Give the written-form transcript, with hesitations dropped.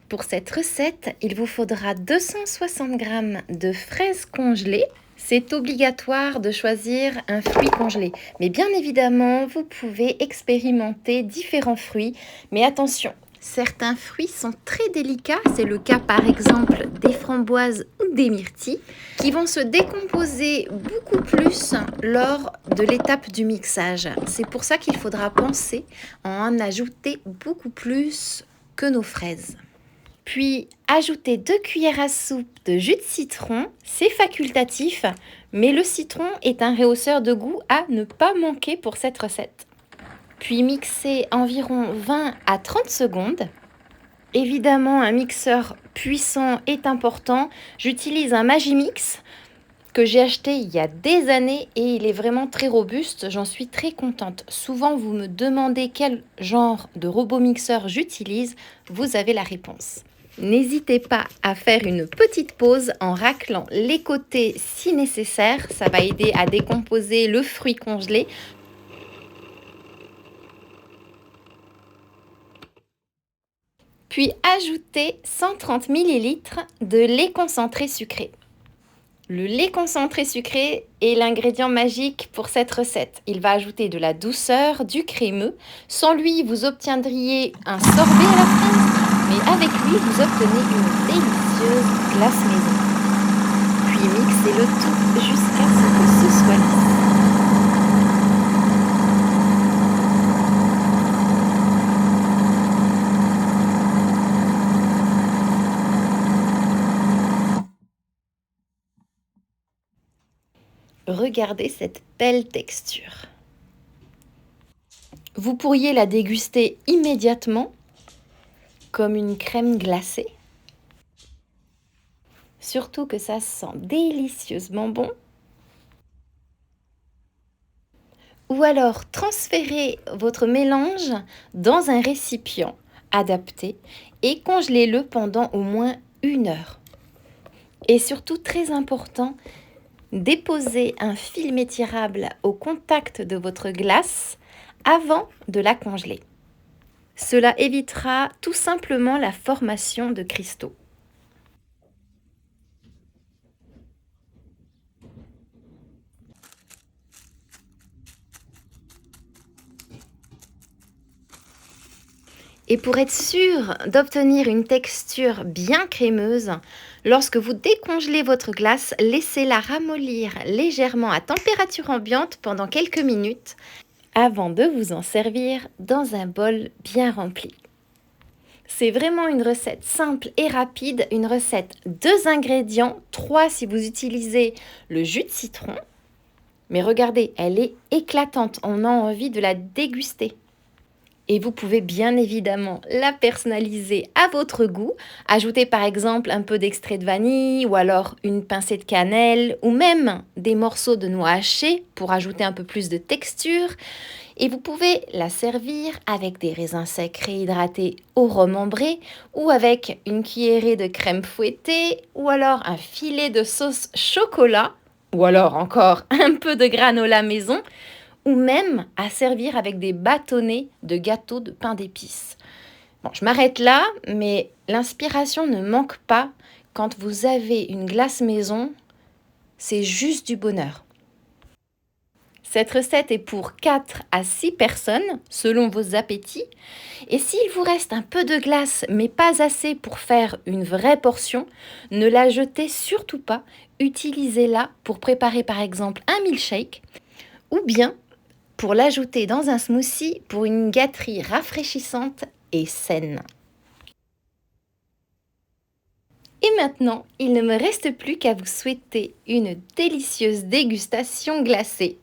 Pour cette recette, il vous faudra 260 g de fraises congelées. C'est obligatoire de choisir un fruit congelé. Mais bien évidemment, vous pouvez expérimenter différents fruits. Mais attention, certains fruits sont très délicats. C'est le cas par exemple des framboises ou des myrtilles qui vont se décomposer beaucoup plus lors de l'étape du mixage. C'est pour ça qu'il faudra penser à en ajouter beaucoup plus que nos fraises. Puis, ajoutez 2 cuillères à soupe de jus de citron, c'est facultatif, mais le citron est un rehausseur de goût à ne pas manquer pour cette recette. Puis mixez environ 20 à 30 secondes. Évidemment, un mixeur puissant est important. J'utilise un Magimix que j'ai acheté il y a des années et il est vraiment très robuste, j'en suis très contente. Souvent, vous me demandez quel genre de robot mixeur j'utilise, vous avez la réponse. N'hésitez pas à faire une petite pause en raclant les côtés si nécessaire, ça va aider à décomposer le fruit congelé. Puis ajoutez 130 ml de lait concentré sucré. Le lait concentré sucré est l'ingrédient magique pour cette recette. Il va ajouter de la douceur, du crémeux. Sans lui, vous obtiendriez un sorbet à la fraise, mais avec lui, vous obtenez une délicieuse glace maison. Puis mixez le tout jusqu'à ce que ce soit lisse. Regardez cette belle texture. Vous pourriez la déguster immédiatement comme une crème glacée. Surtout que ça sent délicieusement bon. Ou alors transférez votre mélange dans un récipient adapté et congelez-le pendant au moins 1 heure. Et surtout, très important, déposez un film étirable au contact de votre glace avant de la congeler. Cela évitera tout simplement la formation de cristaux. Et pour être sûr d'obtenir une texture bien crémeuse, lorsque vous décongelez votre glace, laissez-la ramollir légèrement à température ambiante pendant quelques minutes avant de vous en servir dans un bol bien rempli. C'est vraiment une recette simple et rapide, une recette 2 ingrédients, 3 si vous utilisez le jus de citron. Mais regardez, elle est éclatante, on a envie de la déguster. Et vous pouvez bien évidemment la personnaliser à votre goût. Ajouter par exemple un peu d'extrait de vanille ou alors une pincée de cannelle ou même des morceaux de noix hachées pour ajouter un peu plus de texture. Et vous pouvez la servir avec des raisins secs réhydratés au rhum ambré ou avec une cuillerée de crème fouettée ou alors un filet de sauce chocolat ou alors encore un peu de granola maison ou même à servir avec des bâtonnets de gâteaux de pain d'épices. Bon, je m'arrête là, mais l'inspiration ne manque pas quand vous avez une glace maison, c'est juste du bonheur. Cette recette est pour 4 à 6 personnes, selon vos appétits. Et s'il vous reste un peu de glace, mais pas assez pour faire une vraie portion, ne la jetez surtout pas. Utilisez-la pour préparer par exemple un milkshake ou bien pour l'ajouter dans un smoothie pour une gâterie rafraîchissante et saine. Et maintenant, il ne me reste plus qu'à vous souhaiter une délicieuse dégustation glacée.